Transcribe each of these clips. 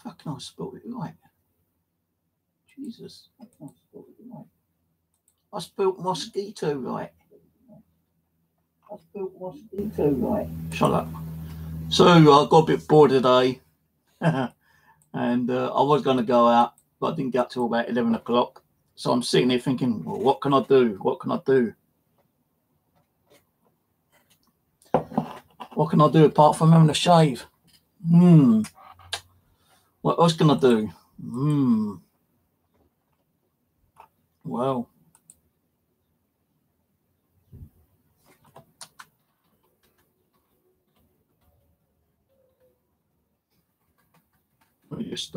Fucking I spelled it right. Jesus. I spelled it right. I spelled mosquito right. I spelled mosquito right. Shut up. So I got a bit bored today. And I was going to go out, but I didn't get till about 11 o'clock. So I'm sitting there thinking, well, what can I do? What can I do? What can I do apart from having a shave? What else can I do? Well, let me just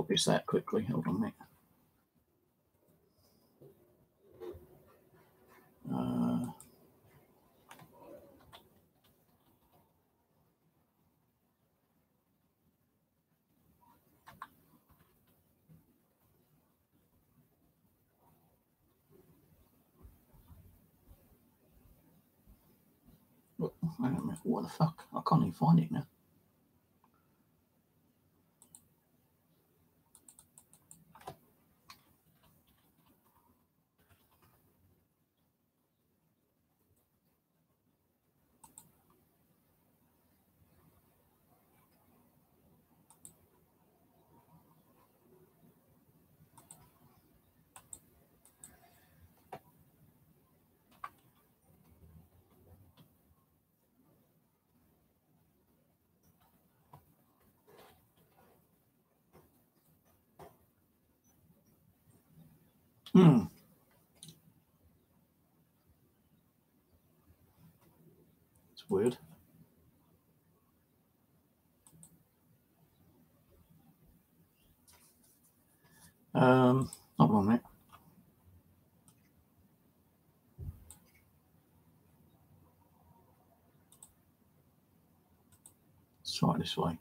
fix that quickly. Hold on a minute. Wait a minute. What the fuck? I can't even find it now. It's weird. Hold on a minute. Let's try it this way.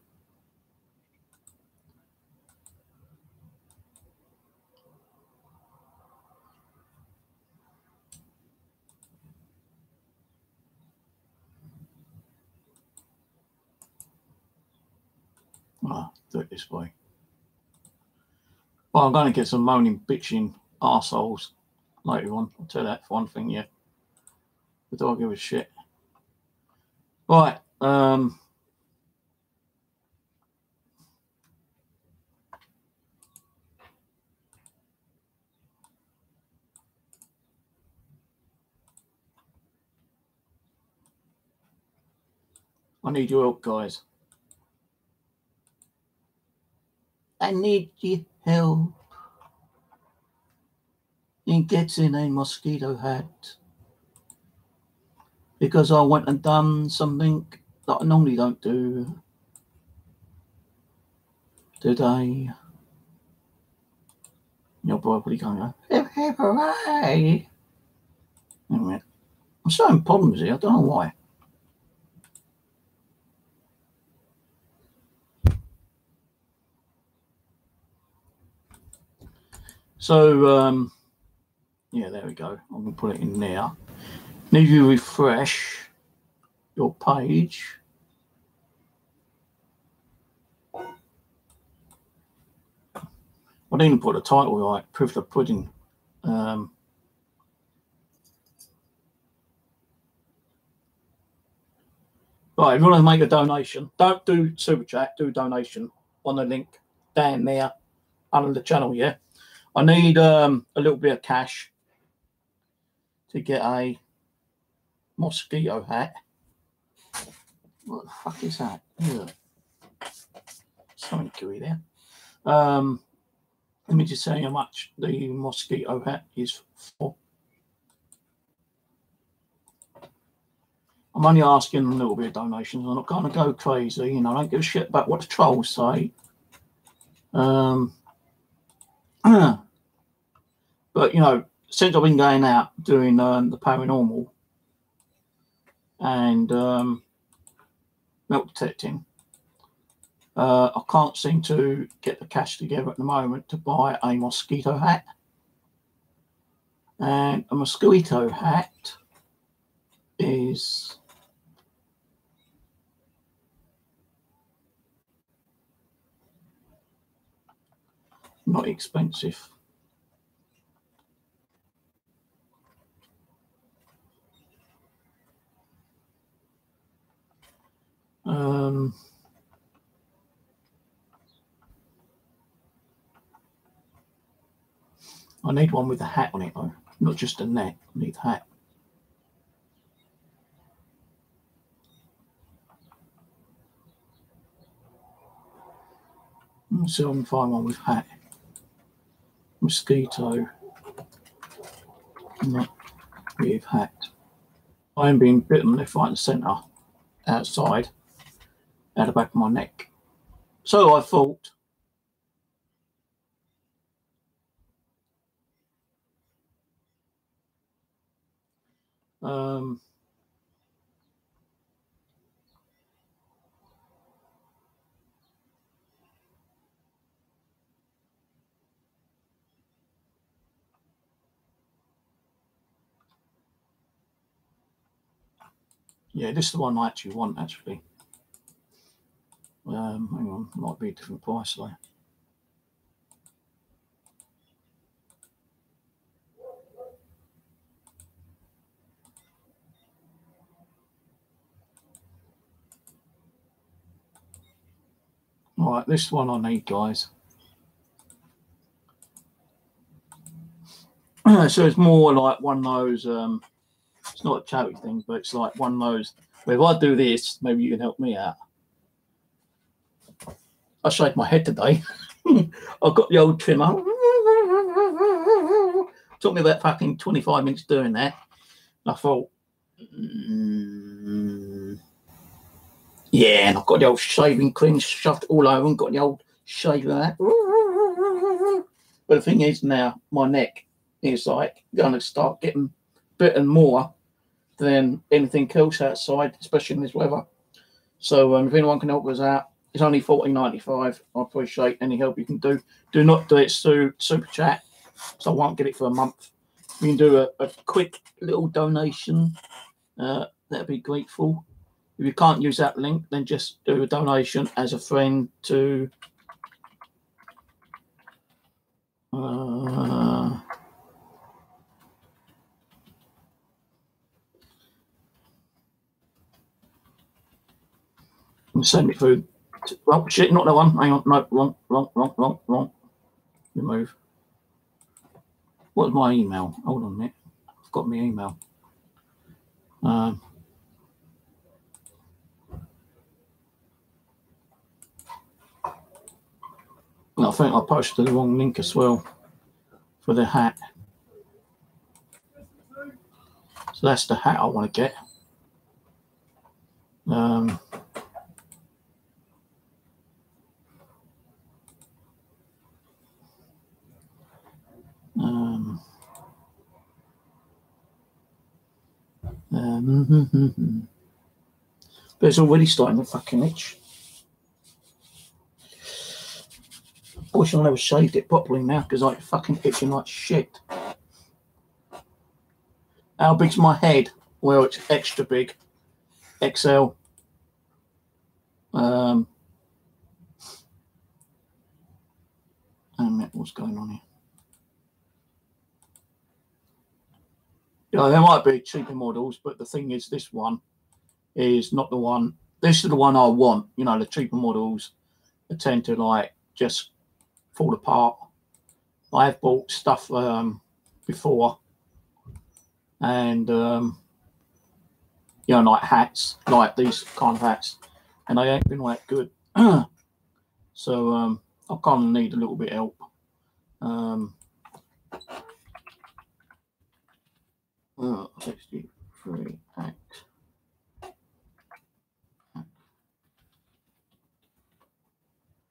Do it this way. Well, I'm going to get some moaning, bitching arseholes later on. I'll tell you that for one thing, yeah. But do I give a shit? Right. I need your help, guys. I need your help in getting a mosquito hat, because I went and done something that I normally don't do today. You're probably going, hooray! Wait a minute. I'm having problems here. I don't know why. So, yeah, there we go. I'm going to put it in there. Need you to refresh your page. I didn't even put the title right. Proof of pudding. Right, if you want to make a donation, don't do super chat, do donation on the link down there under the channel, yeah? I need a little bit of cash to get a mosquito hat. What the fuck is that? Ugh. Something gooey there. Let me just say how much the mosquito hat is for. I'm only asking a little bit of donations. I'm not going to go crazy. You know, I don't give a shit about what the trolls say. But, you know, since I've been going out doing the paranormal and milk detecting, I can't seem to get the cash together at the moment to buy a mosquito hat. And a mosquito hat is not expensive. I need one with a hat on it though, not just a net. I need a hat. Let's see if I can find one with hat. Mosquito, not with hat. I am being bitten left, right, and centre outside, out the back of my neck. So I thought, yeah, this is the one I actually want, actually. Hang on, might be a different price though. All right, this one I need, guys. So it's more like one of those, it's not a charity thing, but it's like one of those, where if I do this, maybe you can help me out. I shaved my head today. I've got the old trimmer. Took me about fucking 25 minutes doing that. I thought, yeah, and I've got the old shaving cream shoved all over and got the old shaver that. But the thing is now, my neck is like going to start getting bitten more than anything else outside, especially in this weather. So if anyone can help us out, it's only $14.95. I appreciate any help you can do. Do not do it through Super Chat, so I won't get it for a month. You can do a quick little donation. That'd be grateful. If you can't use that link, then just do a donation as a friend to and send it through. Oh shit, not that one. Hang on, no, wrong. Remove. What's my email? Hold on a minute. I've got my email. I think I posted the wrong link as well for the hat. So that's the hat I want to get. But it's already starting to fucking itch. I wish I never shaved it properly now because I'm fucking itching like shit. How big's my head? Well, it's extra big. XL. What's going on here? Yeah, there might be cheaper models, but the thing is, this one is not the one. This is the one I want. You know, the cheaper models tend to like just fall apart. I have bought stuff before, and you know, like hats, like these kind of hats, and they ain't been like good. So I kind of need a little bit of help. 63 act.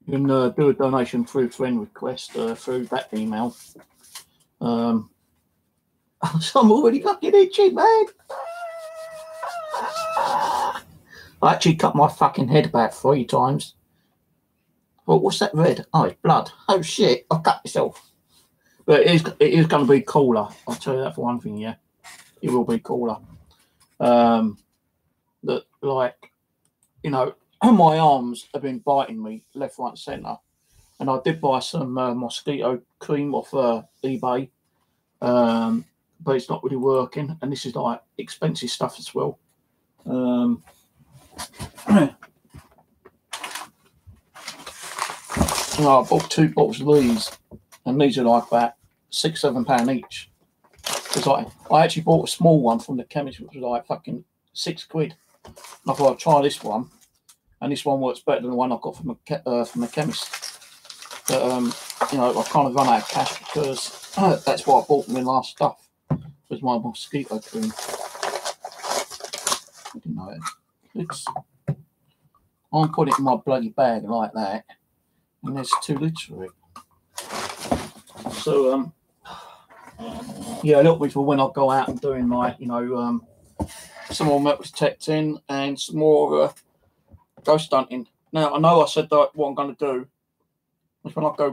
You can do a donation through friend request through that email. So I'm already fucking itchy, man. I actually cut my fucking head about 3 times. Well, what's that red? Oh, it's blood. Oh shit! I cut myself. But it is going to be cooler. I'll tell you that for one thing. Yeah, it will be cooler. That, like, you know, my arms have been biting me left, right, and centre. And I did buy some mosquito cream off eBay, but it's not really working. And this is like expensive stuff as well. I bought 2 bottles of these, and these are like about £6-7 each. Because I actually bought a small one from the chemist, which was like fucking £6. And I thought I'd try this one, and this one works better than the one I got from the chemist. But I kind of run out of cash because that's what I bought my last stuff, was my mosquito cream. I didn't know it. I'm putting it in my bloody bag like that, and there's 2 litres of it. So yeah, a little bit for when I go out and doing my, some more metal detecting and some more ghost hunting. Now, I know I said that what I'm going to do is when I go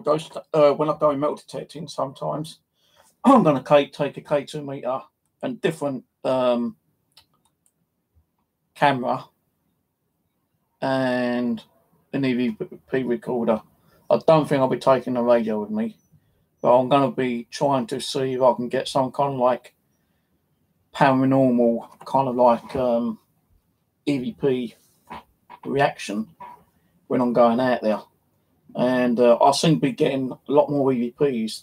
in metal detecting, sometimes I'm going to take a K2 meter and different camera and an EVP recorder. I don't think I'll be taking the radio with me, but I'm going to be trying to see if I can get some kind of like paranormal kind of like EVP reaction when I'm going out there. And I seem to be getting a lot more EVPs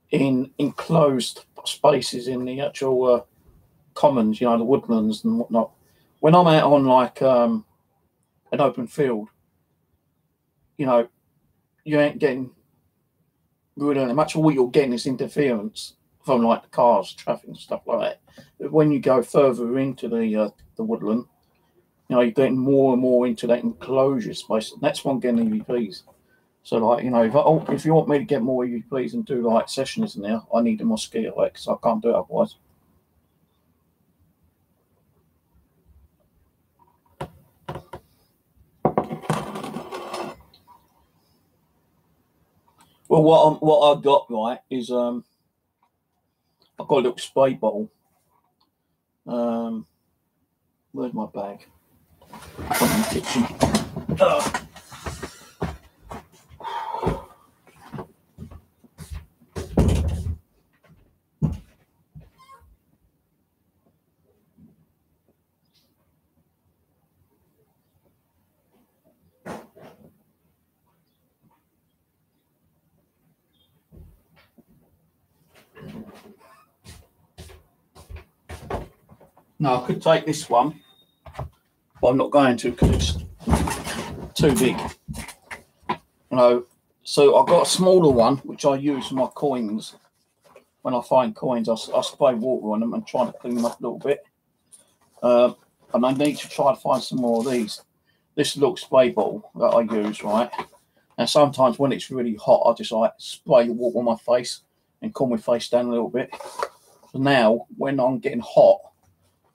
in enclosed spaces in the actual commons, the woodlands and whatnot. When I'm out on like an open field, you ain't getting really much. All you're getting is interference from like the cars, traffic and stuff like that. But when you go further into the woodland, you're getting more and more into that enclosure space. And that's when I'm getting EVPs. So like, if you want me to get more EVPs and do like sessions in there, I need a mosquito light because I can't do it otherwise. Well, what I've got right is I've got a little spray bottle. Where's my bag? It's in the kitchen. Now I could take this one, but I'm not going to because it's too big. So I've got a smaller one which I use for my coins. When I find coins, I spray water on them and try to clean them up a little bit. And I need to try to find some more of these. This little spray bottle that I use, right? And sometimes when it's really hot, I just like spray water on my face and cool my face down a little bit. So now, when I'm getting hot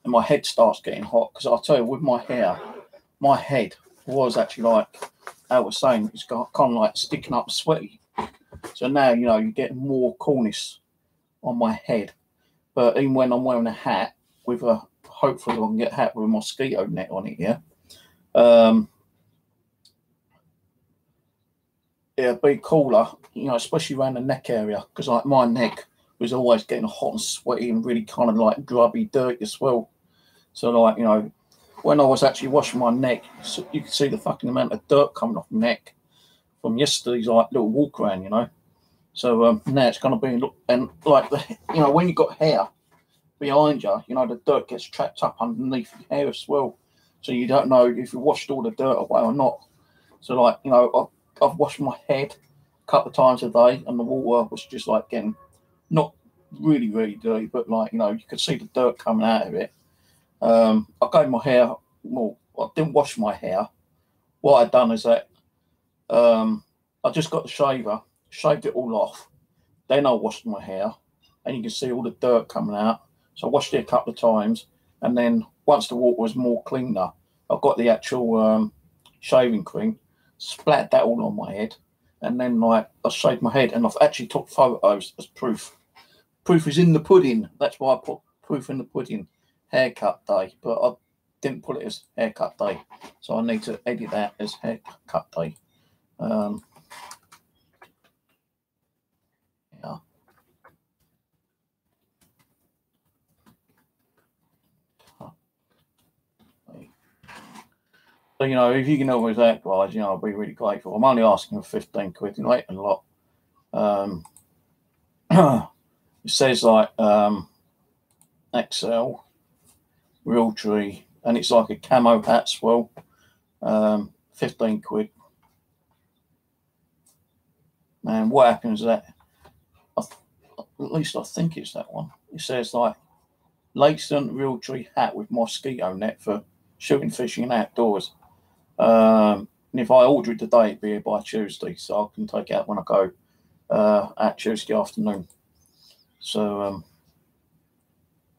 and my head starts getting hot, because I'll tell you, with my hair, my head was actually like, I was saying, it's got kind of like sticking up sweaty. So now, you're getting more coolness on my head. But even when I'm wearing a hat with hopefully I can get a hat with a mosquito net on it, yeah. It'll be cooler, especially around the neck area, because like my neck was always getting hot and sweaty and really kind of like grubby, dirty as well. So like, when I was actually washing my neck, so you could see the fucking amount of dirt coming off my neck from yesterday's like little walk around, So now it's going to be, and like, when you've got hair behind you, the dirt gets trapped up underneath your hair as well. So you don't know if you washed all the dirt away or not. So like, I've washed my head a couple of times a day and the water was just like getting not really, really dirty, but like, you could see the dirt coming out of it. I gave my hair, well, I didn't wash my hair. What I'd done is that I just got the shaver, shaved it all off. Then I washed my hair and you can see all the dirt coming out. So I washed it a couple of times. And then once the water was more cleaner, I got the actual shaving cream, splattered that all on my head. And then like I shaved my head and I've actually took photos as proof. Proof is in the pudding. That's why I put proof in the pudding. Haircut day, but I didn't put it as haircut day, so I need to edit that as haircut day. Yeah. So, you know, if you can help with that, guys, you know, I'll be really grateful. I'm only asking for 15 quid, you know, a lot. It says like XL, real tree, and it's like a camo hat as well. 15 quid. And what happens is that, at least I think it's that one. It says like Lakeston real tree hat with mosquito net for shooting, fishing, and outdoors. And if I order it today, it'll be here by Tuesday, so I can take it out when I go at Tuesday afternoon. So,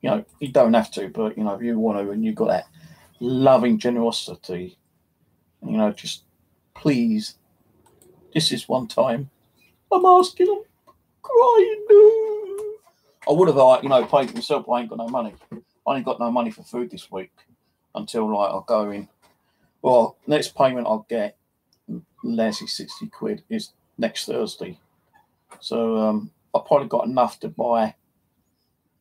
you know, you don't have to, but, you know, if you want to and you've got that loving generosity, you know, just please, this is one time. I'm asking, I'm crying. I would have, like, you know, paid for myself, but I ain't got no money. I ain't got no money for food this week until, like, I'll go in. Well, next payment I'll get, less than 60 quid, is next Thursday. So I've probably got enough to buy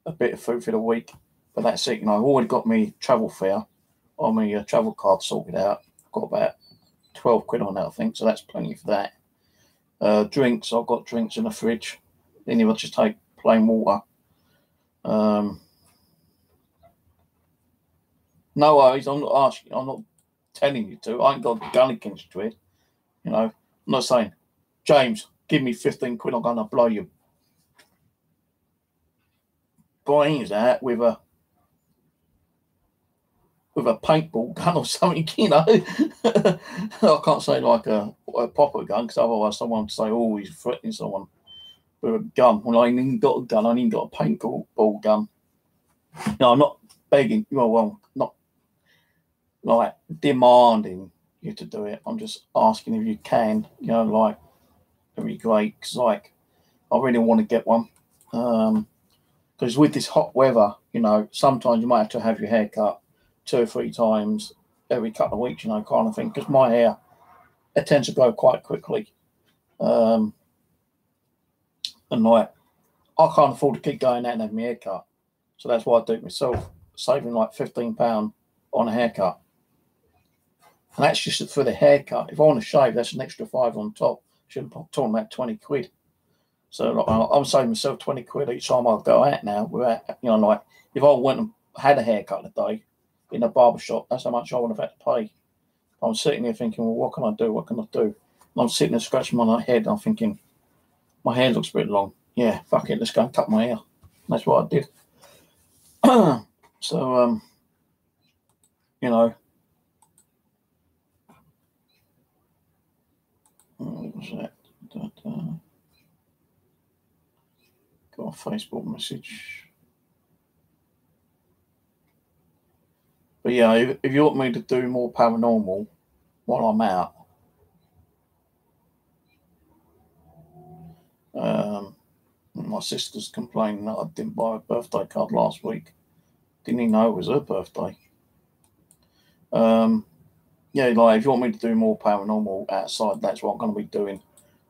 a bit of food for the week, but that's it. You know, I've already got my travel fare on my travel card sorted out. I've got about 12 quid on that, I think, so that's plenty for that. Drinks, I've got drinks in the fridge. Then you just take plain water. No worries, I'm not asking, I'm not telling you to. I ain't got a gun against you. You know, I'm not saying, James, give me 15 quid, I'm going to blow you brains out with a paintball gun or something, you know. I can't say like a proper gun, because otherwise someone would say, oh, he's threatening someone with a gun. Well, I ain't even got a gun, I ain't even got a paintball gun. No, I'm not begging, well, not like demanding you to do it. I'm just asking if you can, you know, like, it'd be great, because, like, I really want to get one. Because with this hot weather, you know, sometimes you might have to have your hair cut 2 or 3 times every couple of weeks, you know, kind of thing. Because my hair, it tends to grow quite quickly. And, like, I can't afford to keep going out and having my hair cut. So that's why I do it myself, saving like £15 on a haircut. And that's just for the haircut. If I want to shave, that's an extra 5 on top. Should have talking about 20 quid. So like, I'm saving myself 20 quid each time I go out now. Without, you know, like, if I went and had a haircut today in a barber shop, that's how much I would have had to pay. I'm sitting here thinking, well, what can I do? What can I do? And I'm sitting there scratching my head, and I'm thinking, my hair looks a bit long. Yeah, fuck it, let's go and cut my hair. And that's what I did. So, you know, what was that? Got a Facebook message. But yeah, if you want me to do more paranormal while I'm out, my sister's complaining that I didn't buy a birthday card last week. Didn't even know it was her birthday. Yeah, like, if you want me to do more paranormal outside, that's what I'm going to be doing.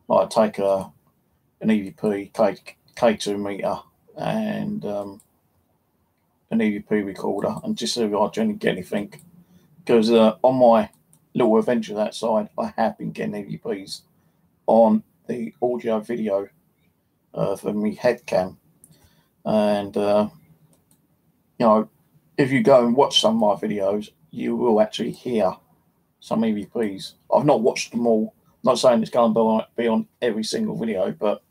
Like, take an EVP K2 meter and an EVP recorder, and just see if I generally get anything. Because on my little adventure outside, I have been getting EVPs on the audio video for my head cam. And, you know, if you go and watch some of my videos, you will actually hear some EVPs. I've not watched them all. I'm not saying it's going to be on every single video, but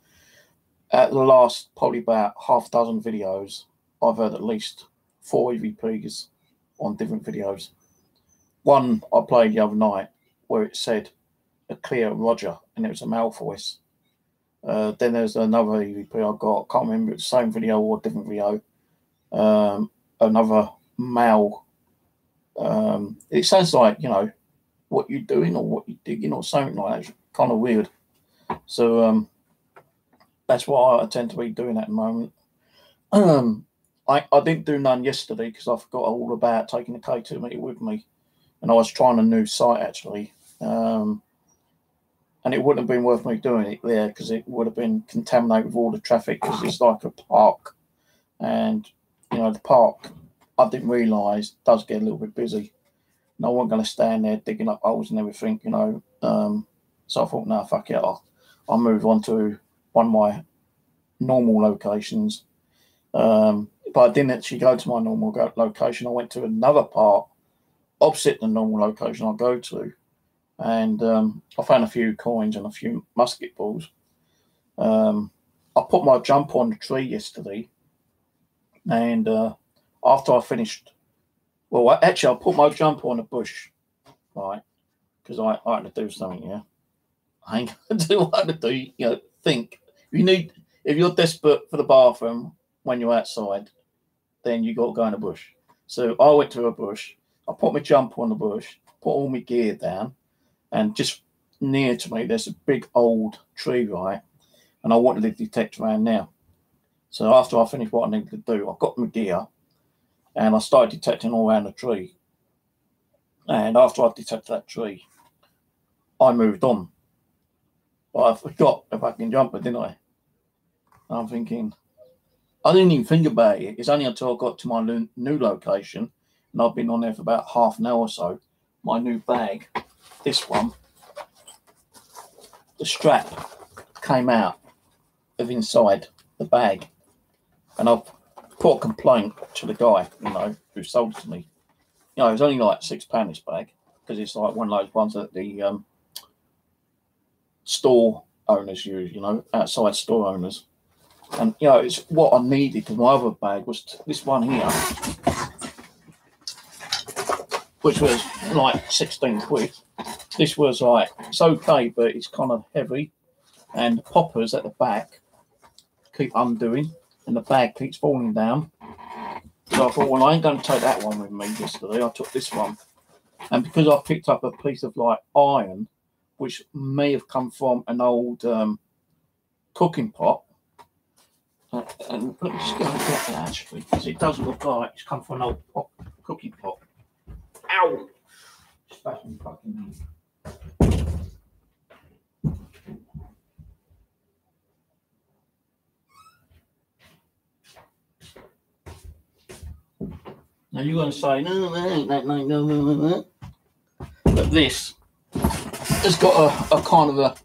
at the last probably about half a dozen videos, I've heard at least 4 EVPs on different videos. One I played the other night where it said a clear Roger, and it was a male voice. Then there's another EVP I got, I can't remember, it's the same video or a different video. Another male. It sounds like, you know, what you're doing or what you're digging or something like that. It's kind of weird. So that's what I tend to be doing at the moment. I didn't do none yesterday because I forgot all about taking the K2 meter with me, and I was trying a new site actually. And and it wouldn't have been worth me doing it there because it would have been contaminated with all the traffic because it's like a park. And, you know, the park, I didn't realise, does get a little bit busy. And I wasn't going to stand there digging up holes and everything, you know. So I thought, no, fuck it, I'll move on to one of my normal locations. But I didn't actually go to my normal location. I went to another part opposite the normal location I go to. And I found a few coins and a few musket balls. I put my jumper on the tree yesterday. And after I finished, well, actually, I put my jumper on a bush, right? Because I had to do something, yeah. I ain't going to do what I had to do. You know, think. If you're desperate for the bathroom when you're outside, then you got to go in the bush. So I went to a bush. I put my jumper on the bush, put all my gear down, and just near to me, there's a big old tree, right? And I wanted to detect around now. So after I finished what I needed to do, I got my gear and I started detecting all around the tree. And after I detected that tree, I moved on. But I forgot the fucking jumper, didn't I? And I'm thinking, I didn't even think about it. It's only until I got to my new location, and I've been on there for about half an hour or so. My new bag, this one, the strap came out of inside the bag. And I've put a complaint to the guy, you know, who sold it to me. You know, it was only like £6 this bag, because it's like one of those ones that the store owners use, you know, outside store owners. And, you know, it's what I needed, because my other bag was this one here, which was like 16 quid. This was like, it's okay, but it's kind of heavy. And the poppers at the back keep undoing, and the bag keeps falling down. So I thought, well, I ain't going to take that one with me yesterday. I took this one. And because I picked up a piece of like iron, which may have come from an old cooking pot. And let me just go and get that actually, because it does look like it's come from an old cooking pot. Ow! Just back in fucking Now you're going to say, no, that ain't that, no. But this has got a kind of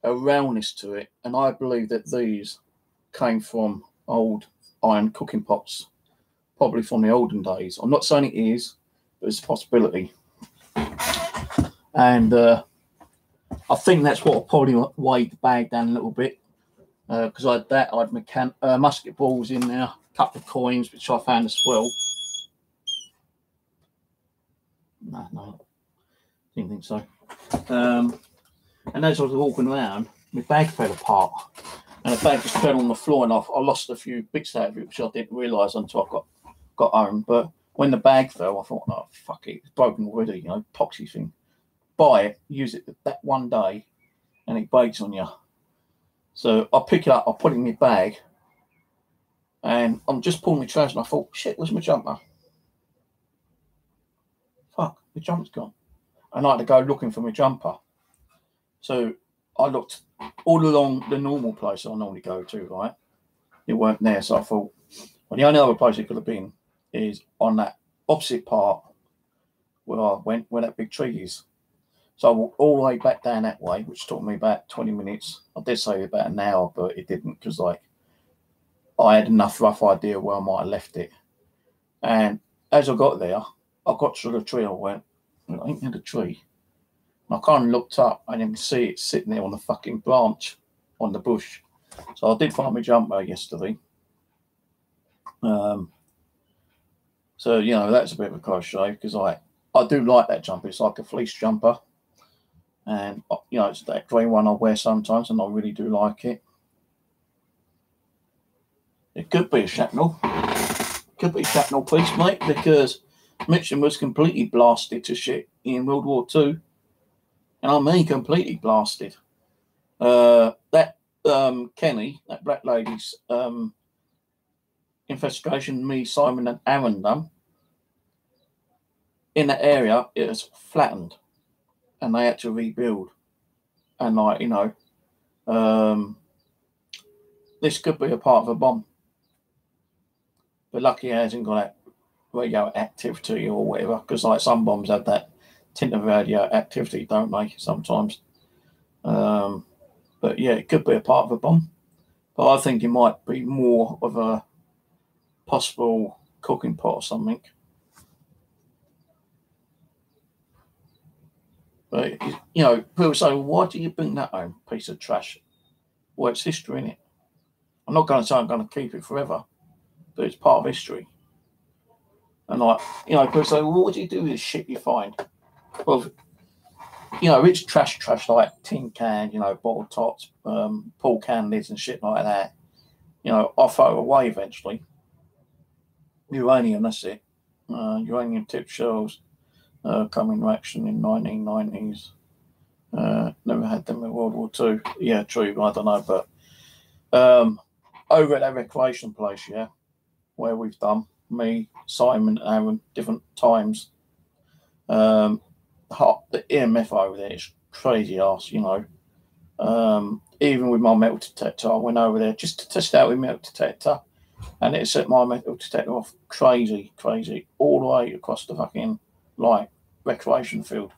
a roundness to it, and I believe that these came from old iron cooking pots, probably from the olden days. I'm not saying it is, but it's a possibility. And I think that's what probably weighed the bag down a little bit, because I had that, I had musket balls in there, a couple of coins, which I found as well. No, didn't think so. And as I was walking around, my bag fell apart, and the bag just fell on the floor, and I lost a few bits out of it, which I didn't realise until I got home. But when the bag fell, I thought, oh, fuck it, it's broken already, you know, epoxy thing. Buy it, use it that one day, and it breaks on you. So I pick it up, I put it in my bag, and I'm just pulling my trousers, and I thought, shit, where's my jumper? Fuck, my jumper's gone. And I had to go looking for my jumper. So I looked all along the normal place I normally go to, right? It weren't there, so I thought, well, the only other place it could have been is on that opposite part where I went, where that big tree is. So I walked all the way back down that way, which took me about 20 minutes. I did say about an hour, but it didn't, because like I had enough rough idea where I might have left it. And as I got there, I got to the tree, I went, I ain't in the tree. And I kind of looked up and you can see it sitting there on the fucking branch on the bush. So I did find my jumper yesterday. So, you know, that's a bit of a crochet, because I do like that jumper. It's like a fleece jumper. And, you know, it's that grey one I wear sometimes, and I really do like it. It could be a shrapnel. Could be a shrapnel piece, mate, because Mitchum was completely blasted to shit in World War II. And I mean completely blasted. That Kenny, that black lady's infestation, me, Simon and Aaron done, in that area, it was flattened. And they had to rebuild. And like, you know, this could be a part of a bomb. But lucky it hasn't got that radioactivity or whatever, because like some bombs have that tint of radioactivity, don't they, sometimes. But yeah, it could be a part of a bomb. But I think it might be more of a possible cooking pot or something. But, you know, people say, why do you bring that home, piece of trash? Well, it's history, innit? I'm not going to say I'm going to keep it forever, but it's part of history. And like, you know, people say, well, what do you do with this shit you find? Well, you know, it's trash like tin can, you know, bottle tops, pool can lids and shit like that. You know, I'll throw it away eventually. Uranium, that's it. Uranium tip shells come into action in 1990s. Never had them in World War II. Yeah, true, I don't know. But over at that recreation place, yeah, where we've done, me, Simon, Aaron, different times, the EMF over there is crazy ass, you know. Even with my metal detector, I went over there just to test out with metal detector, and it set my metal detector off crazy, all the way across the fucking like recreation field.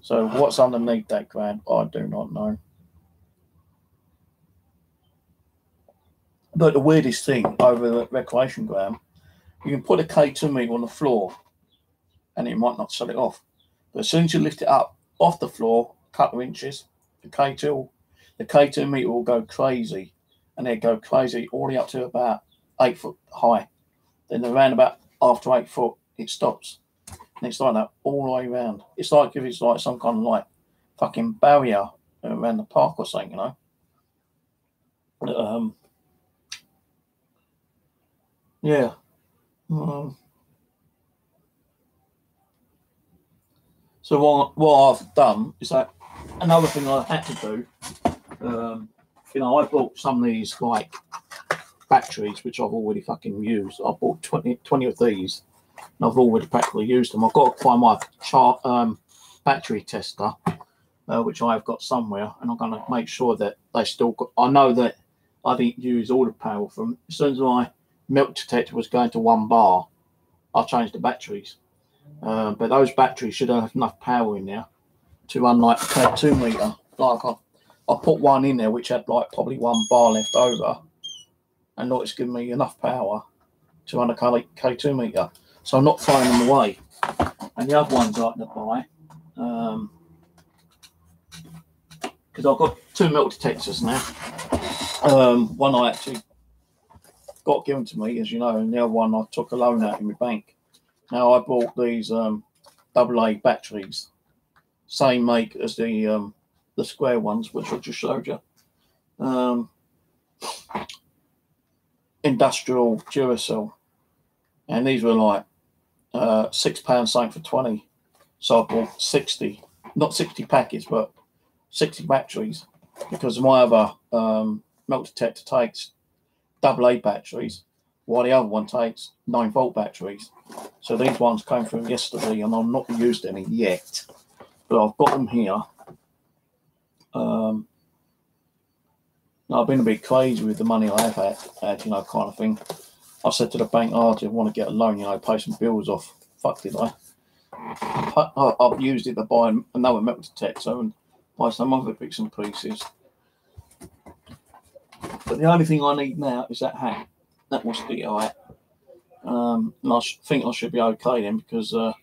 So what's underneath that ground, I do not know. But the weirdest thing over the recreation ground, you can put a K2 meter on the floor, and it might not set it off. But as soon as you lift it up off the floor, a couple of inches, the K2 meter will go crazy, and it'll go crazy all the way up to about 8 foot high. Then around about after 8 foot, it stops. And it's like that all the way around. It's like if it's like some kind of like fucking barrier around the park or something, you know. Yeah. So what I've done is that another thing I had to do. You know, I bought some of these like batteries which I've already fucking used. I bought 20 of these, and I've already practically used them. I've got to find my battery tester, which I've got somewhere, and I'm going to make sure that they still got. I know that I didn't use all the power from. As soon as my milk detector was going to 1 bar, I changed the batteries. But those batteries should have enough power in there to run like a K2 meter. Like I put one in there which had like probably 1 bar left over, and look, it's given me enough power to run a K2 meter. So I'm not throwing them away. And the other ones I like to buy, because I've got 2 milk detectors now. One I actually got given to me, as you know, and the other one I took a loan out in my bank. Now I bought these AA batteries, same make as the square ones, which I just showed you. Industrial Duracell, and these were like £6 something for 20. So I bought 60, not 60 packets, but 60 batteries, because my other milk detector takes AA batteries, while the other one takes 9-volt batteries. So these ones came from yesterday, and I've not used any yet, but I've got them here. I've been a bit crazy with the money I have had, you know, kind of thing. I said to the bank, I didn't want to get a loan, you know, pay some bills off. Fuck did I? I've used it to buy another metal detector and buy some other bits and pieces. But the only thing I need now is that hat, that mosquito hat. And I think I should be okay then, because no,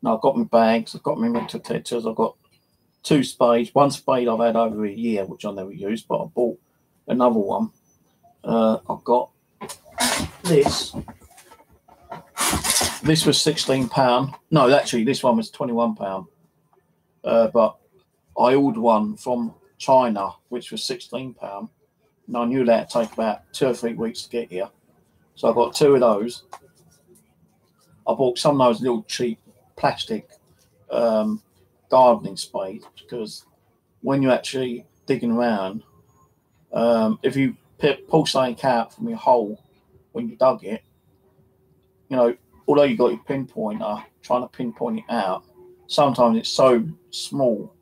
I've got my bags, I've got my metal detectors, I've got 2 spades. One spade I've had over a year, which I never used, but I bought another one. I've got this. This was £16. No, actually, this one was £21. But I ordered one from China, which was £16. And I knew that would take about 2 or 3 weeks to get here. So I got 2 of those. I bought some of those little cheap plastic gardening spades, because when you're actually digging around, if you pull something out from your hole when you dug it, you know, although you got your pinpointer trying to pinpoint it out, sometimes it's so small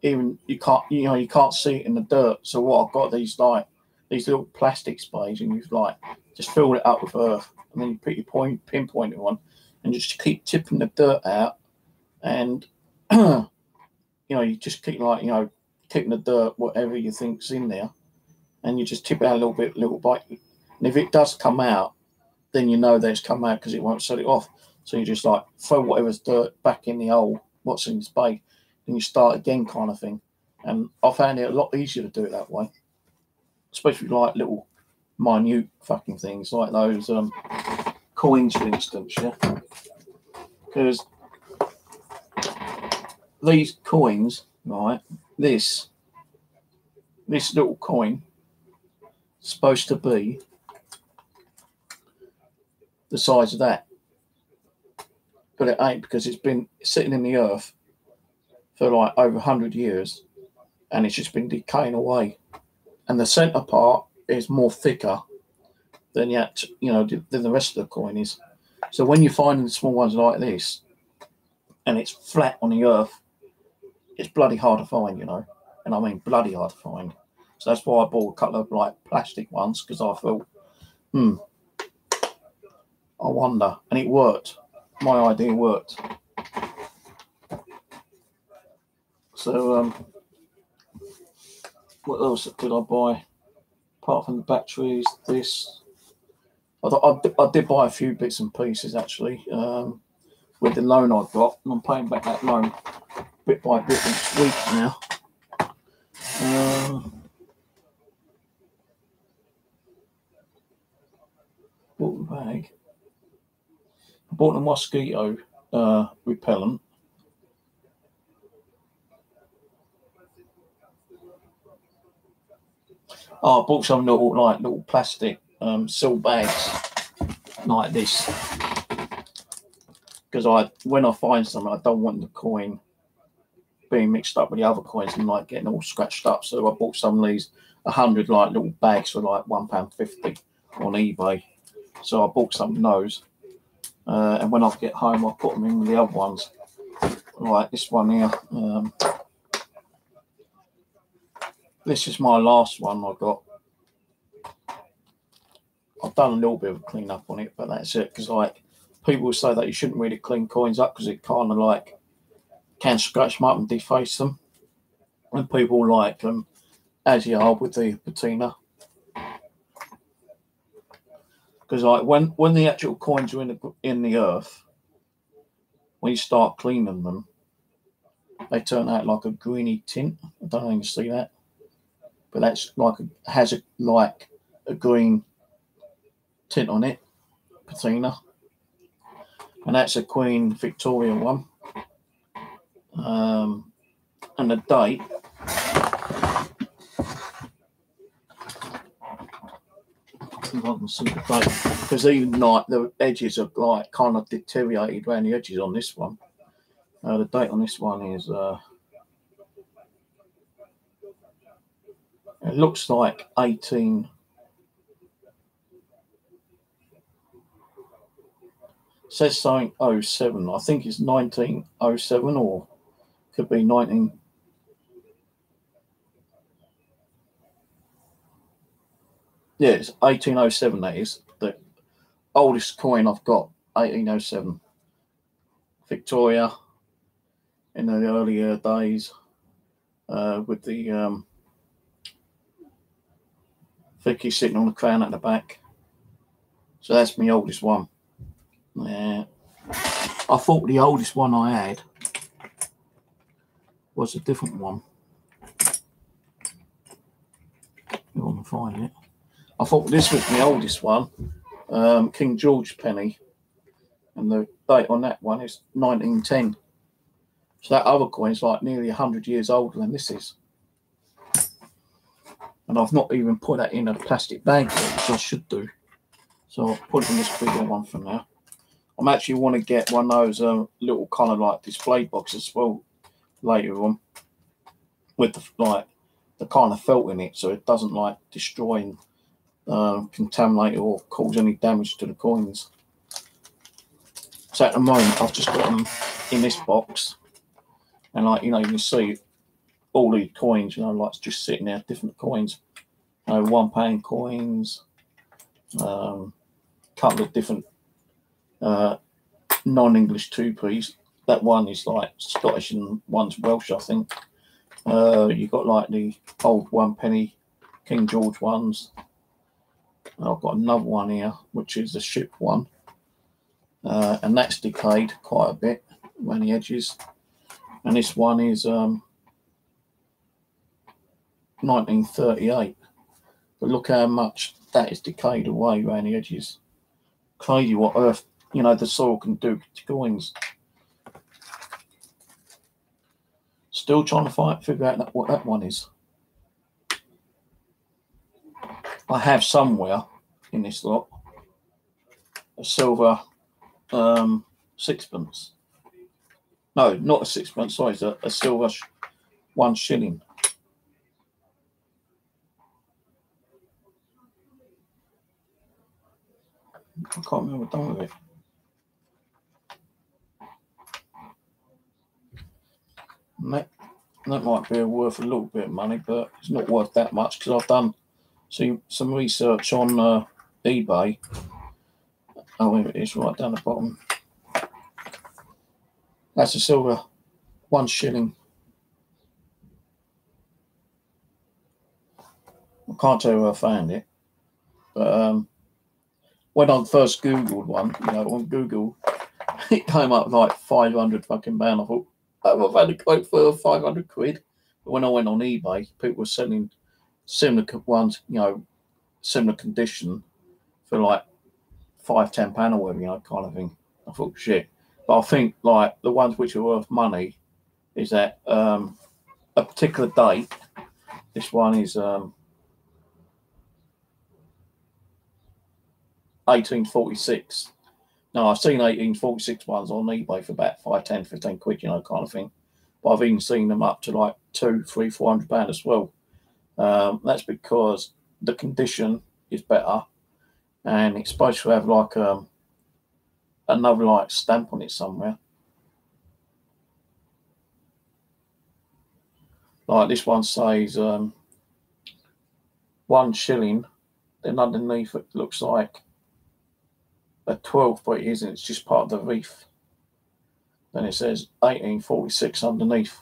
even you can't see it in the dirt. So what I've got these little plastic sprays, and you've like just fill it up with earth, and then you put your pinpoint on, and just keep tipping the dirt out, and you just keep keeping the dirt, whatever you think's in there, and you just tip it out a little bite, and if it does come out, then you know that it's come out because it won't set it off. So you just like throw whatever's dirt back in the hole, what's in the spade, and you start again, kind of thing. And I found it a lot easier to do it that way, especially like little minute fucking things like those coins, for instance, yeah. Because these coins, right, this little coin is supposed to be the size of that, but it ain't, because it's been sitting in the earth for like over 100 years, and it's just been decaying away, and the center part is more thicker than than the rest of the coin is. So when you find the small ones like this, and it's flat on the earth, it's bloody hard to find, and I mean bloody hard to find. So that's why I bought a couple of like plastic ones, because I thought, I wonder, and it worked. My idea worked. So what else did I buy apart from the batteries? This I did buy a few bits and pieces actually with the loan I got, and I'm paying back that loan bit by bit each week now. Bought the bag. I bought a mosquito repellent. I bought some little plastic seal bags like this, because when I find something, I don't want the coin being mixed up with the other coins and like getting all scratched up. So I bought some of these 100 like little bags for like £1.50 on eBay. So I bought some of those, and when I get home, I'll put them in with the other ones, like this one here. This is my last one I got. I've done a little bit of clean up on it, but that's it. Because like people say that you shouldn't really clean coins up because it kind of like can scratch them up and deface them. And people like them, as you are with the patina. Because like when the actual coins are in the earth, when you start cleaning them, they turn out like a greeny tint. I don't know if you can see that, but that's like has a green tint on it, patina, and that's a Queen Victoria one. And the date, if I can see the date, because even like the edges are like kind of deteriorated around the edges on this one. The date on this one is it looks like 18. It says something 07. I think it's 1907, or could be 19. Yeah, it's 1807. That is the oldest coin I've got. 1807. Victoria in the earlier days, with the Vicky sitting on the crown at the back. So that's my oldest one. Yeah, I thought the oldest one I had was a different one. You want to find it? I thought this was the oldest one, King George penny, and the date on that one is 1910. So that other coin is like nearly 100 years older than this is. And I've not even put that in a plastic bag yet, which I should do. So I'll put it in this bigger one for now. I'm actually want to get one of those little kind of like display boxes as well later on, with the kind of felt in it, so it doesn't like destroy and contaminate or cause any damage to the coins. So at the moment I've just got them in this box, and like you can see all these coins, you know, like just sitting there, different coins, you know, £1 coins, couple of different non-English 2p's. That one is like Scottish and one's Welsh, I think. You've got like the old 1p King George ones. I've got another one here, which is the ship one. And that's decayed quite a bit around the edges. And this one is 1938. But look how much that is decayed away around the edges. Crazy what earth, you know, the soil can do to coins. Still trying to figure out what that one is. I have somewhere in this lot a silver sixpence. No, not a sixpence, sorry, it's a silver 1 shilling. I can't remember what I've done with it. That might be worth a little bit of money, but it's not worth that much because I've done some research on eBay. Oh, here it is, right down the bottom. That's a silver 1 shilling. I can't tell you where I found it, but when I first Googled one, you know, on Google, it came up like 500 fucking pound. I thought, oh, I've had a quote for 500 quid. But when I went on eBay, people were selling similar ones, you know, similar condition for like £5–10 or whatever, you know, kind of thing. I thought, shit. But I think like the ones which are worth money is at a particular date. This one is 1846. Now, I've seen 1846 ones on eBay for about 5, 10, 15 quid, you know, kind of thing. But I've even seen them up to like £200, £300, £400 as well. That's because the condition is better, and it's supposed to have like another like stamp on it somewhere. Like this one says 1 shilling. Then underneath it looks like a 12, but it isn't. It's just part of the reef. Then it says 1846 underneath.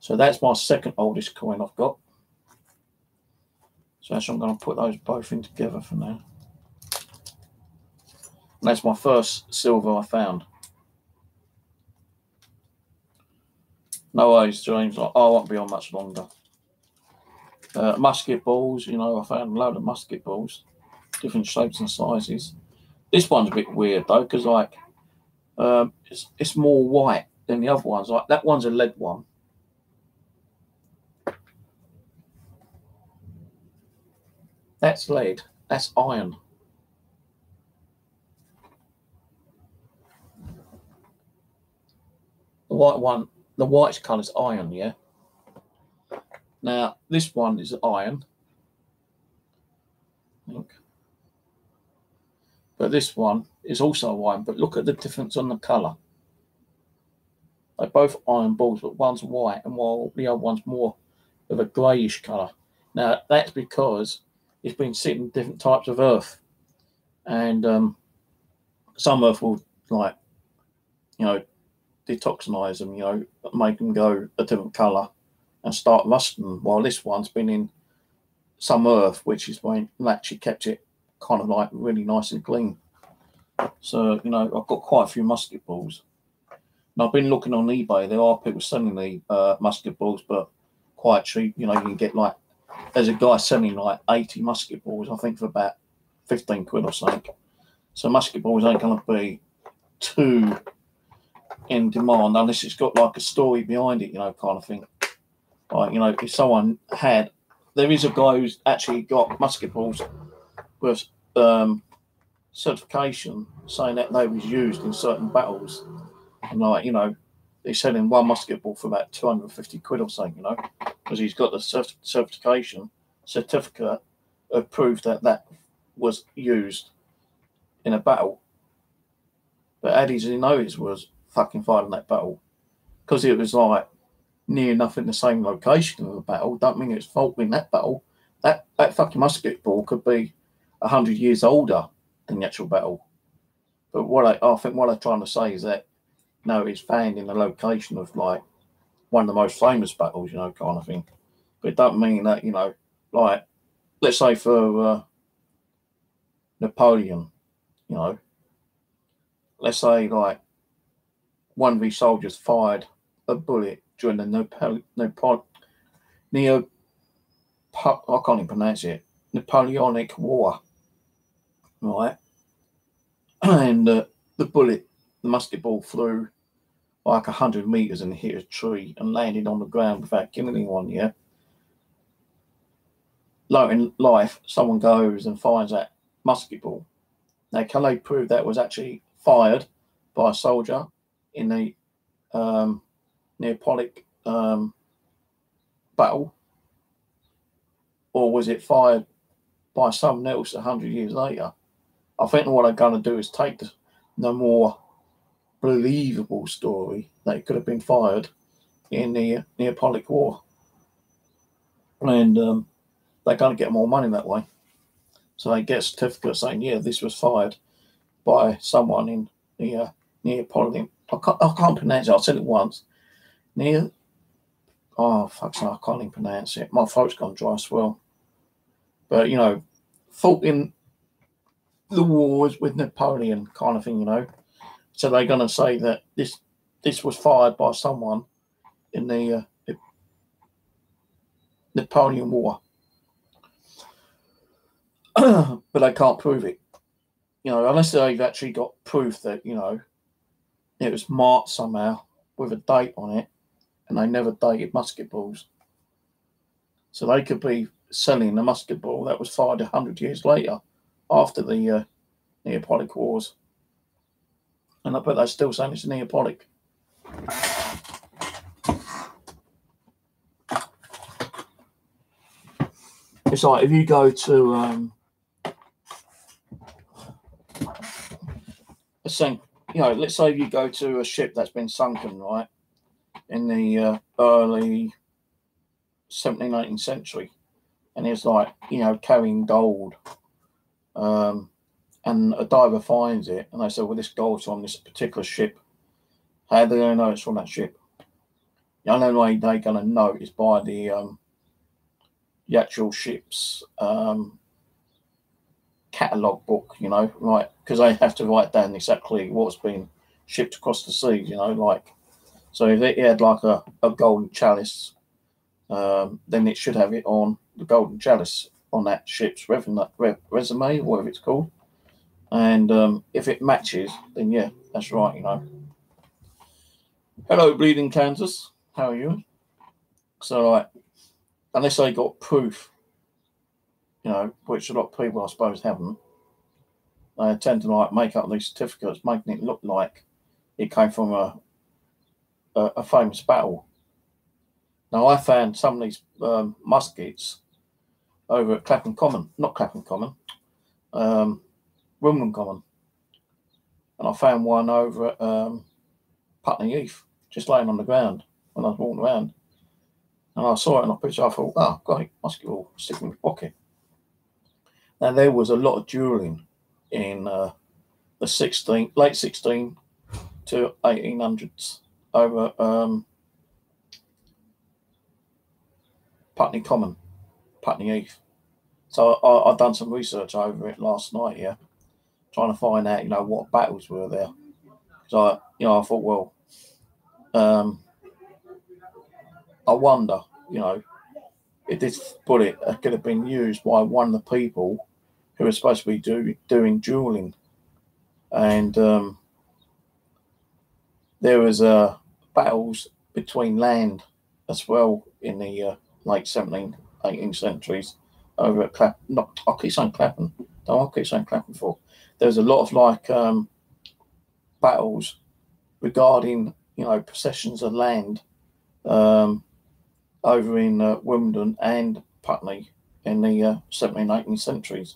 So that's my second oldest coin I've got. So actually I'm going to put those both in together for now. And that's my first silver I found. No worries, James. I won't be on much longer. Musket balls, you know, I found a load of musket balls, different shapes and sizes. This one's a bit weird though, because like it's more white than the other ones. Like that one's a lead one. That's lead. That's iron. The white one, the white's colour is iron, yeah. Now this one is iron, I think. But this one is also iron. But look at the difference on the colour. They're both iron balls, but one's white and while the other one's more of a greyish colour. Now that's because it's been sitting in different types of earth, and some earth will, like, you know, detoxinize them, you know, make them go a different colour and start rusting, while this one's been in some earth which is when actually kept it kind of like really nice and clean. So, you know, I've got quite a few musket balls. And I've been looking on eBay. There are people selling the musket balls, but quite cheap. You know, you can get like, there's a guy selling like 80 musket balls, I think, for about 15 quid or something. So musket balls ain't going to be too in demand unless it's got like a story behind it, you know, kind of thing. Like, you know, if someone had, there is a guy who's actually got musket balls with certification saying that they was used in certain battles, and like, you know, they're selling one musket ball for about 250 quid or something, you know, because he's got the certificate of proof that that was used in a battle. But how did he know it was fucking fired in that battle? Because it was like near enough in the same location of the battle, don't mean it's fault in that battle. That fucking musket ball could be 100 years older than the actual battle. But I think what I'm trying to say is that, no, it's found in the location of like one of the most famous battles, you know, kind of thing. But it don't mean that, you know, like, let's say for Napoleon, you know, let's say like one of these soldiers fired a bullet during the I can't even pronounce it, Napoleonic War, right? And the bullet, the musket ball flew like 100 meters and hit a tree and landed on the ground without killing anyone, yeah? Later in life, someone goes and finds that musket ball. Now, can they prove that was actually fired by a soldier in the Neapolitan battle? Or was it fired by someone else 100 years later? I think what I'm going to do is take the more believable story that it could have been fired in the Neapolitan War. And they're going to get more money that way. So they get a certificate saying, yeah, this was fired by someone in the Neapolitan. I can't pronounce it. I said it once. Oh, fuck's sake, I can't even pronounce it. My throat's gone dry as well. But, you know, fought in the wars with Napoleon kind of thing, you know. So they're going to say that this was fired by someone in the Napoleon War. But they can't prove it. You know, unless they've actually got proof that, you know, it was marked somehow with a date on it, and they never dated musket balls. So they could be selling a musket ball that was fired 100 years later after the Neapolitan Wars. And I bet they're still saying it's Neapolitan. It's like if you go to let's say if you go to a ship that's been sunken, right, in the early 17th, 18th century, and it's like, you know, carrying gold, and a diver finds it, and they say, well, this gold's on this particular ship. How do they know it's from that ship? The only way they're going to know is by the actual ship's catalogue book, you know, right? Because they have to write down exactly what's been shipped across the seas, you know, like. So if it had like a golden chalice, then it should have it on the golden chalice on that ship's resume, whatever it's called. And if it matches, then yeah, that's right, you know. Hello, Bleeding Kansas. How are you? So, like, unless they got proof, you know, which a lot of people, I suppose, haven't, they tend to, like, make up these certificates, making it look like it came from a famous battle. Now, I found some of these muskets over at Clapham Common, not Clapham Common, Wimbledon Common. And I found one over at Putney Heath, just laying on the ground when I was walking around. And I saw it and I picture, I thought, oh, great, musket ball, stick in my pocket. Now, there was a lot of duelling in the late 16 to 1800s over Putney Common, Putney Heath. So I've done some research over it last night, yeah, trying to find out, you know, what battles were there. So, I thought, well, I wonder, you know, if this bullet could have been used by one of the people who was supposed to be doing dueling. And there was battles between land as well in the late 17th, 18th centuries over at Clapham. I keep saying Clapham. No, I keep saying Clapham for. There's a lot of like battles regarding, you know, possessions of land over in Wimbledon and Putney in the 17th, 18th centuries.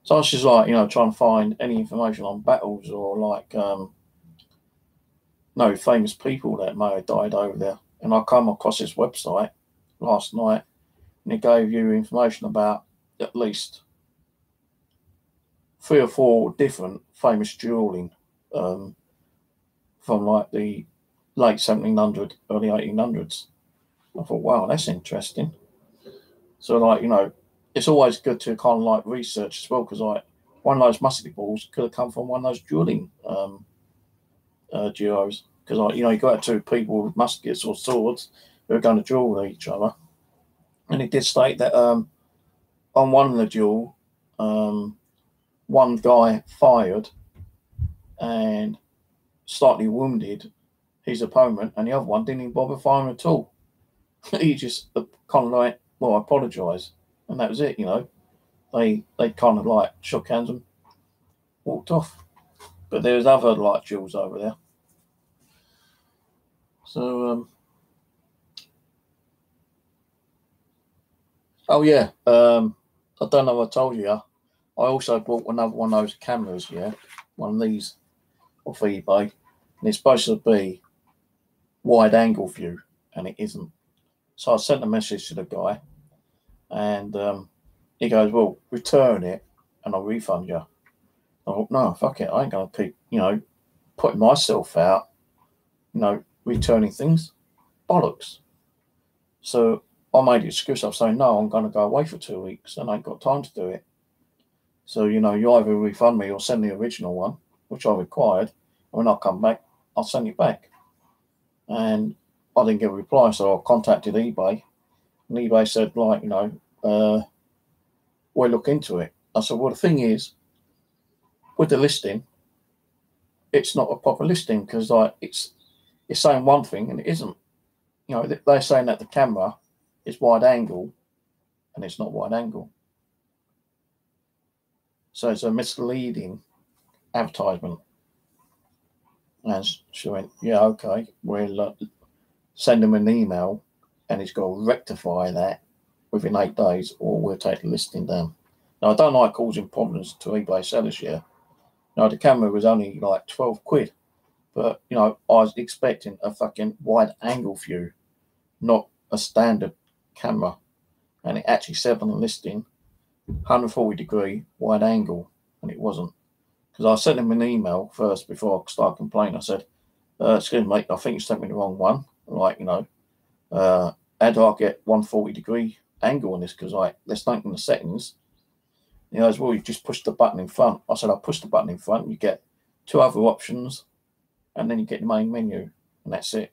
So I was just like, you know, trying to find any information on battles or like famous people that may have died over there. And I come across this website last night, and it gave you information about at least 3 or 4 different famous dueling from like the late 1700s, early 1800s. I thought, wow, that's interesting. So, like, you know, it's always good to kind of like research as well, because like one of those musket balls could have come from one of those dueling duos. Because, like, you know, you got 2 people with muskets or swords who are going to duel with each other. And it did state that on one of the duel, one guy fired and slightly wounded his opponent, and the other one didn't even bother firing at all. He just kind of like, well, I apologise, and that was it. You know, they kind of like shook hands and walked off. But there's other like duels over there. So, oh yeah, I don't know if I told you. I also bought another one of those cameras. Yeah, one of these off eBay, and it's supposed to be wide angle view, and it isn't. So I sent a message to the guy, and he goes, "Well, return it, and I'll refund you." I thought, no, fuck it, I ain't gonna keep, you know, putting myself out, you know, returning things, bollocks. So I made an excuse. I was saying, no, I'm gonna go away for 2 weeks, and I ain't got time to do it. So, you know, you either refund me or send the original one, which I required. And when I come back, I'll send it back. And I didn't get a reply, so I contacted eBay, and eBay said, like, you know, we'll look into it. I said, well, the thing is, with the listing, it's not a proper listing, because like it's saying one thing and it isn't. You know, they're saying that the camera is wide angle, and it's not wide angle. So it's a misleading advertisement. And she went, yeah, okay, we'll send them an email, and it's got to rectify that within 8 days, or we'll take the listing down. Now, I don't like causing problems to eBay sellers here. Now, the camera was only like 12 quid, but, you know, I was expecting a fucking wide angle view, not a standard camera. And it actually said on the listing 140 degree wide angle, and it wasn't. Because I sent him an email first before I started complaining. I said, excuse me, mate, I think you sent me the wrong one. Like, you know, how do I get 140 degree angle on this? Because like, let's look in the settings. He goes, well, you just push the button in front. I said, I'll push the button in front. You get 2 other options, and then you get the main menu, and that's it.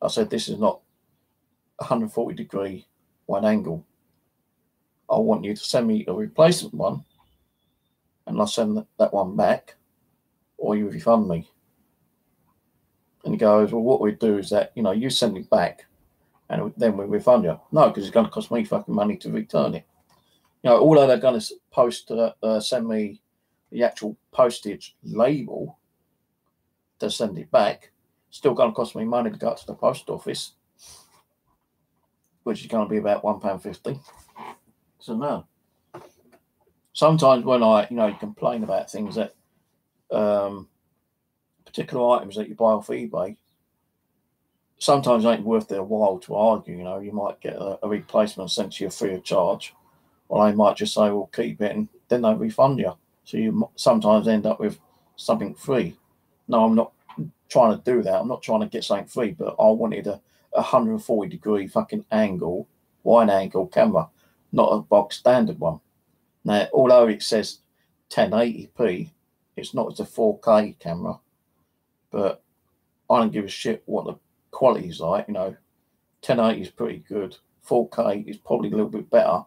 I said, this is not 140 degree wide angle. I want you to send me a replacement one, and I'll send that one back, or you refund me. And he goes, well, what we do is that, you know, you send it back, and then we refund you. No, because it's going to cost me fucking money to return it. You know, although they're going to send me the actual postage label to send it back, still going to cost me money to go to the post office, which is going to be about £1.50. So no. Sometimes when I, you know, complain about things that particular items that you buy off eBay, sometimes it ain't worth their while to argue. You know, you might get a replacement sent to you free of charge, or they might just say, well, keep it, and then they refund you. So you sometimes end up with something free. No, I'm not trying to do that. I'm not trying to get something free, but I wanted a 140 degree fucking angle, wide angle camera, not a box standard one. Now, although it says 1080p, it's not as a 4K camera, but I don't give a shit what the quality is like. You know, 1080 is pretty good. 4K is probably a little bit better,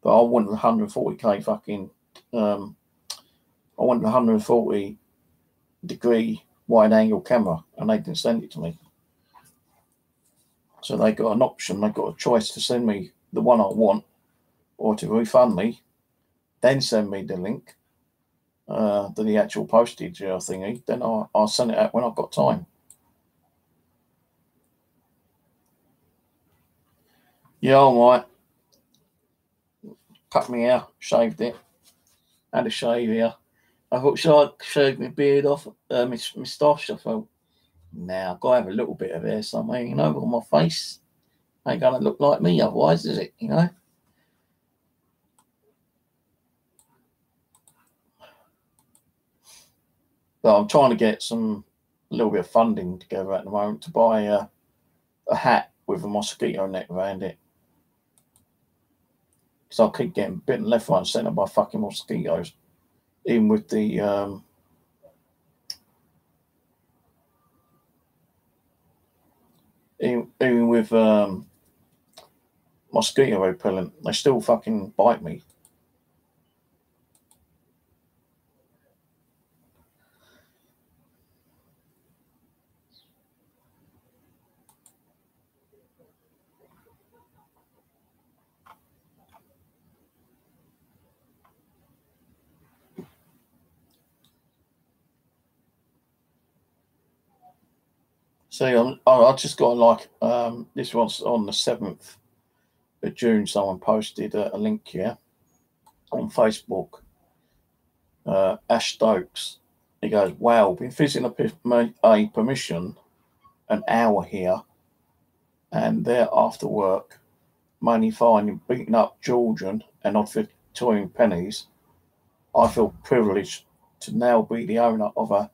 but I want 140k fucking. I want 140 degree wide angle camera, and they didn't send it to me. So they got an option. They got a choice to send me the one I want, or to refund me, then send me the link to the actual postage thingy. Then I'll send it out when I've got time. Yeah, all right. Cut me out, shaved it. Had a shave here. I thought, should I shave my beard off, my moustache? I thought, Now I've got to have a little bit of hair somewhere, you know, on my face. Ain't gonna look like me otherwise, is it? You know. But I'm trying to get a little bit of funding together at the moment to buy a hat with a mosquito net around it. So I keep getting bitten left, right, and centre by fucking mosquitoes. Even with the even with mosquito repellent, they still fucking bite me. See, I just got like this one's on the 7th of June. Someone posted a link here on Facebook. Ash Stokes. He goes, "Wow, been visiting a permission an hour here, and there after work, mainly finding beating up children and not Victorian pennies. I feel privileged to now be the owner of a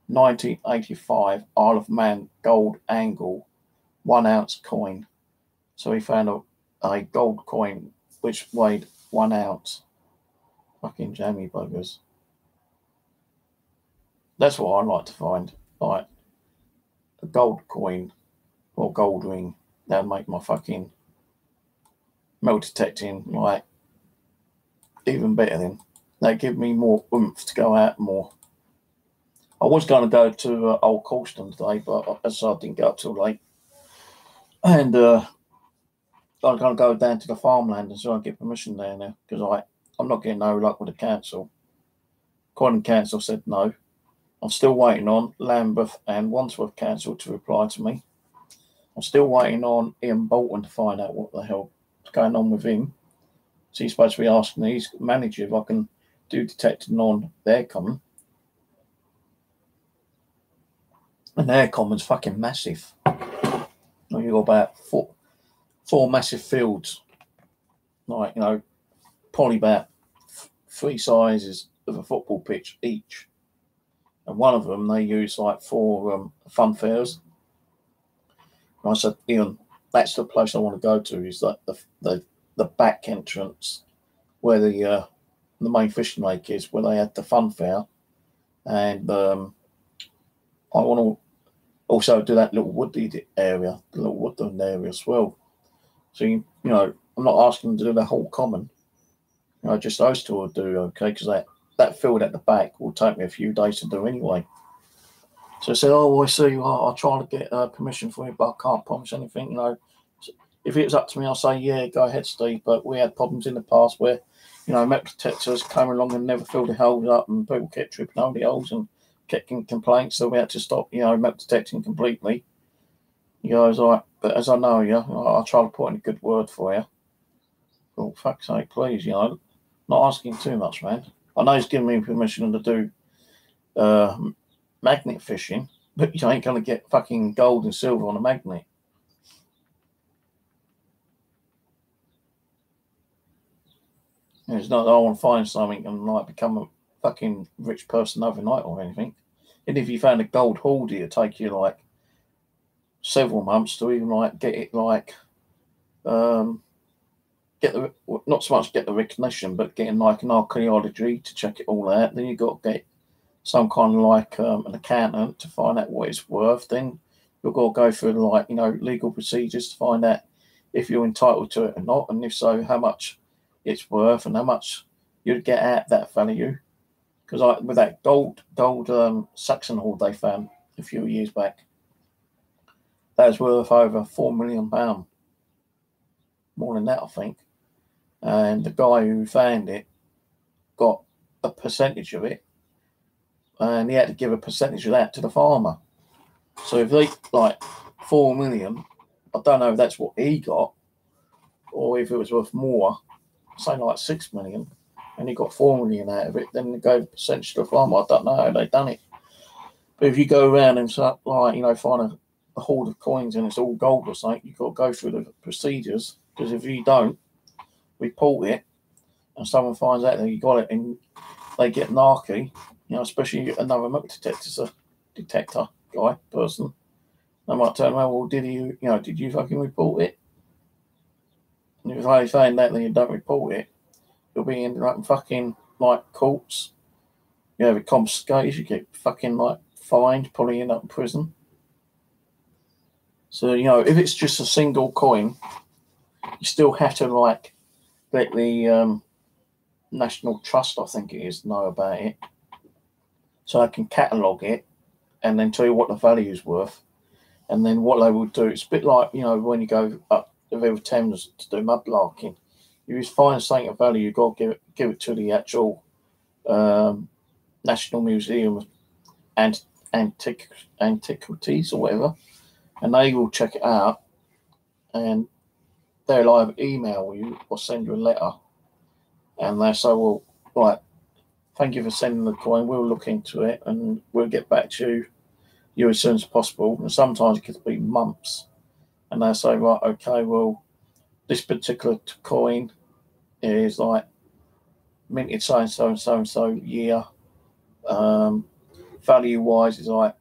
1985 Isle of Man gold angle 1 ounce coin." So he found a gold coin which weighed 1 ounce. Fucking jammy buggers. That's what I like to find. Like a gold coin or gold ring. That'll make my fucking metal detecting like even better then. That give me more oomph to go out more. I was going to go to Old Colston today, but as I didn't get up till late. And I'm going to go down to the farmland and so I get permission there now because I'm not getting no luck with the council. Croydon Council said no. I'm still waiting on Lambeth and Wandsworth Council to reply to me. I'm still waiting on Ian Bolton to find out what the hell is going on with him. So he's supposed to be asking his manager if I can do detecting on their common. And their common's fucking massive. You've got about four massive fields, like, you know, probably about 3 sizes of a football pitch each. And one of them they use like for fun fairs. And I said, Ian, that's the place I want to go to. Is like the back entrance where the main fishing lake is, where they had the fun fair, and I want to also do that little wooded area, the little woodland area as well. So you know, I'm not asking them to do the whole common. You know, just those two will do okay because that field at the back will take me a few days to do anyway. So I said, "Oh, I see. I'll try to get permission for it, but I can't promise anything. You know, if it was up to me, I'll say, yeah, go ahead, Steve. But we had problems in the past where, you know, metal detectors came along and never filled the holes up, and people kept tripping over the holes and kept getting complaints. So we had to stop, you know, metal detecting completely." You guys, like, but as I know you, I'll try to put in a good word for you. For fuck's sake, please, you know, not asking too much, man. I know he's giving me permission to do magnet fishing, but you ain't going to get fucking gold and silver on a magnet. It's not that I want to find something and like become a fucking rich person overnight or anything. And if you found a gold hoard, it'd take you like several months to even like get it like not so much get the recognition, but getting like an archaeology to check it all out. Then you've got to get some kind of like an accountant to find out what it's worth. Then you've got to go through like, you know, legal procedures to find out if you're entitled to it or not, and if so, how much it's worth and how much you'd get at that value. Because with that gold Saxon hoard they found a few years back, that was worth over £4 million, more than that, I think. And the guy who found it got a percentage of it, and he had to give a percentage of that to the farmer. So if they like 4 million, I don't know if that's what he got, or if it was worth more, say like 6 million, and he got 4 million out of it, then they gave a percentage to the farmer. I don't know how they done it. But if you go around and like, you know, find a hoard of coins and it's all gold or something, you've got to go through the procedures, because if you don't report it and someone finds out that you got it and they get narky, you know, especially another metal detector guy, person, they might turn around, well, did you fucking report it? And if they find that then you don't report it, you'll be ending up in fucking like courts. You have it confiscated, you get fucking like fined, probably end up in prison. So, you know, if it's just a single coin, you still have to like let the National Trust, I think it is, know about it, so they can catalogue it and then tell you what the value is worth. And then what they will do, it's a bit like, you know, when you go up the River Thames to do mudlarking, if you find something of value, you've got to give it to the actual National Museum of Antiquities or whatever, and they will check it out, and they'll either email you or send you a letter, and they say, well, right, thank you for sending the coin, we'll look into it and we'll get back to you as soon as possible. And sometimes it could be months, and they say, right, okay, well, this particular coin is like minted so and so year, value wise is like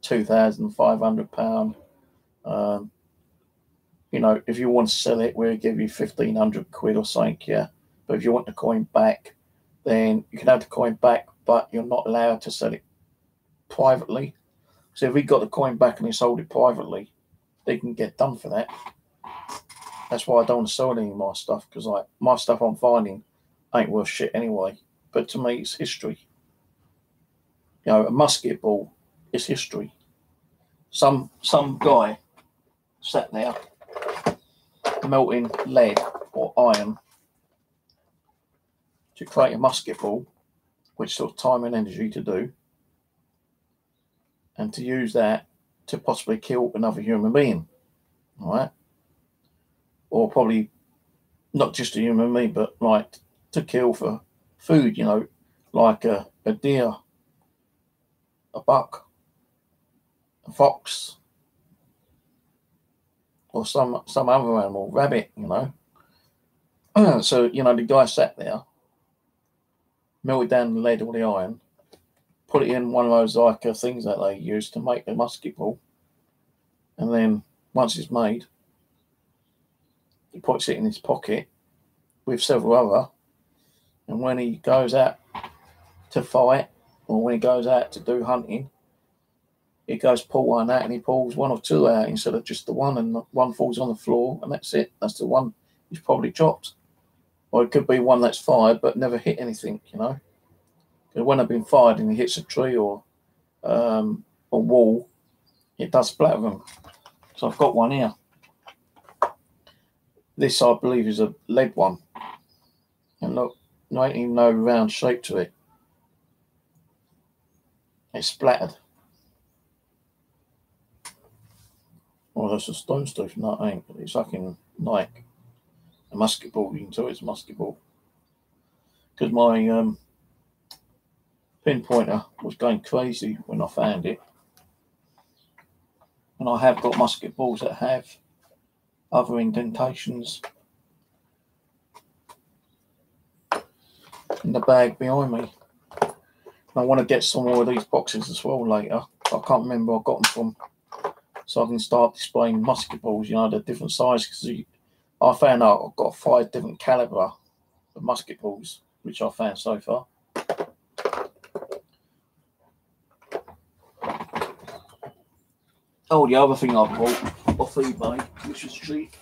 £2,500. You know, if you want to sell it, we'll give you 1,500 quid or something, yeah. But if you want the coin back, then you can have the coin back, but you're not allowed to sell it privately. So if we got the coin back and he sold it privately, they can get done for that. That's why I don't want to sell any of my stuff, because like my stuff I'm finding ain't worth shit anyway. But to me, it's history. You know, a musket ball is history. Some guy sat there melting lead or iron to create a musket ball, which took time and energy to do, and to use that to possibly kill another human being, all right? Or probably not just a human being, but like to kill for food, you know, like a deer, a buck, a fox, or some other animal, rabbit, you know. So, you know, the guy sat there, melted down the lead or the iron, put it in one of those like things that they use to make the musket ball, and then once it's made, he puts it in his pocket with several other, and when he goes out to fight or when he goes out to do hunting, he goes pull one out and he pulls one or two out instead of just the one, and one falls on the floor and that's it. That's the one he's probably dropped. Or it could be one that's fired but never hit anything, you know. Because when they've been fired and he hits a tree or a wall, it does splatter them. So I've got one here. This, I believe, is a lead one. And look, there ain't even no round shape to it. It's splattered. Oh, that's a stone stuff. No, it ain't. It's fucking like a musket ball. You can tell it's a musket ball. Because my pinpointer was going crazy when I found it. And I have got musket balls that have other indentations in the bag behind me. And I want to get some more of these boxes as well later. I can't remember where I got them from. So I can start displaying musket balls, you know, they're different sizes. I found out I've got 5 different caliber of musket balls, which I found so far. Oh, the other thing I bought off eBay, which was cheap,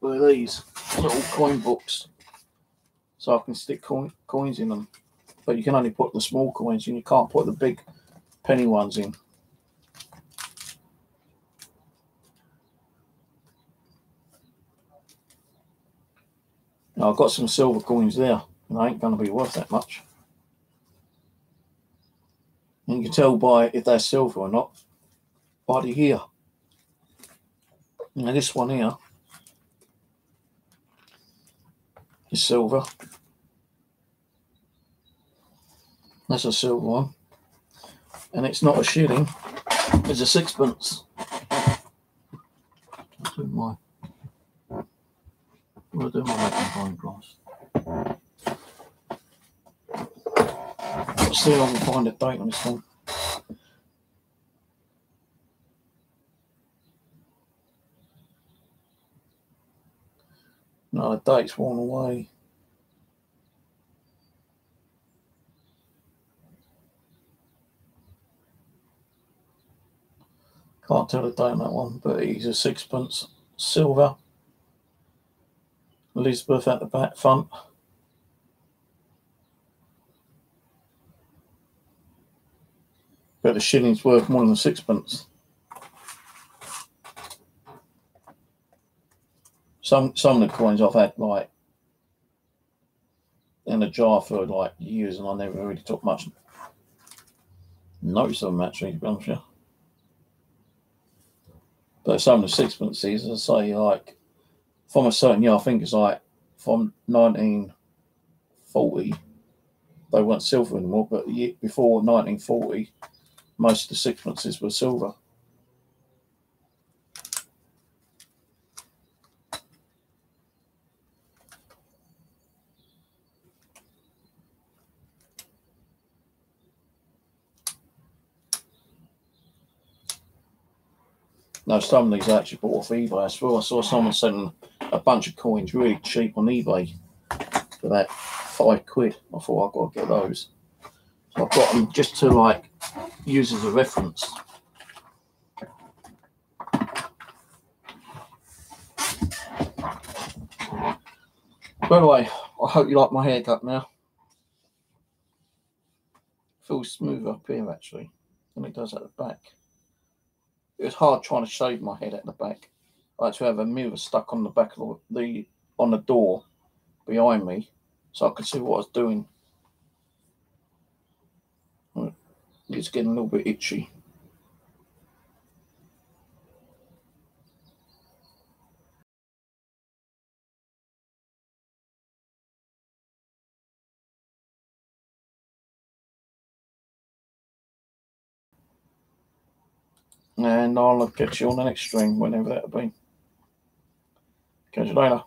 were these little coin books. So I can stick coins in them. But you can only put the small coins in, you can't put the big penny ones in. Now I've got some silver coins there, and they ain't going to be worth that much. And you can tell by if they're silver or not by the year. Now this one here is silver. That's a silver one. and it's not a shilling, it's a sixpence. What do I do my magnifying glass? Let's see if I can find a date on this one. No, the date's worn away. Can't tell the date on that one, but he's a sixpence. Silver. Elizabeth at the back front. But the shilling's worth more than sixpence. Some of the coins I've had like in a jar for like years, and I never really took much notice of them actually, to be honest with you. But some of the sixpences, as I say, like from a certain year, I think it's like from 1940, they weren't silver anymore, but the year before 1940, most of the sixpences were silver. No, some of these I actually bought off eBay as well. I saw someone selling a bunch of coins really cheap on eBay for that £5. I thought I've got to get those. So I've got them just to like use as a reference. By the way, I hope you like my haircut now. Feels smooth up here actually than it does at the back. It was hard trying to shave my head at the back. I had to have a mirror stuck on the back of the door behind me so I could see what I was doing. It's getting a little bit itchy. And I'll catch you on the next stream, whenever that'll be. Catch you later.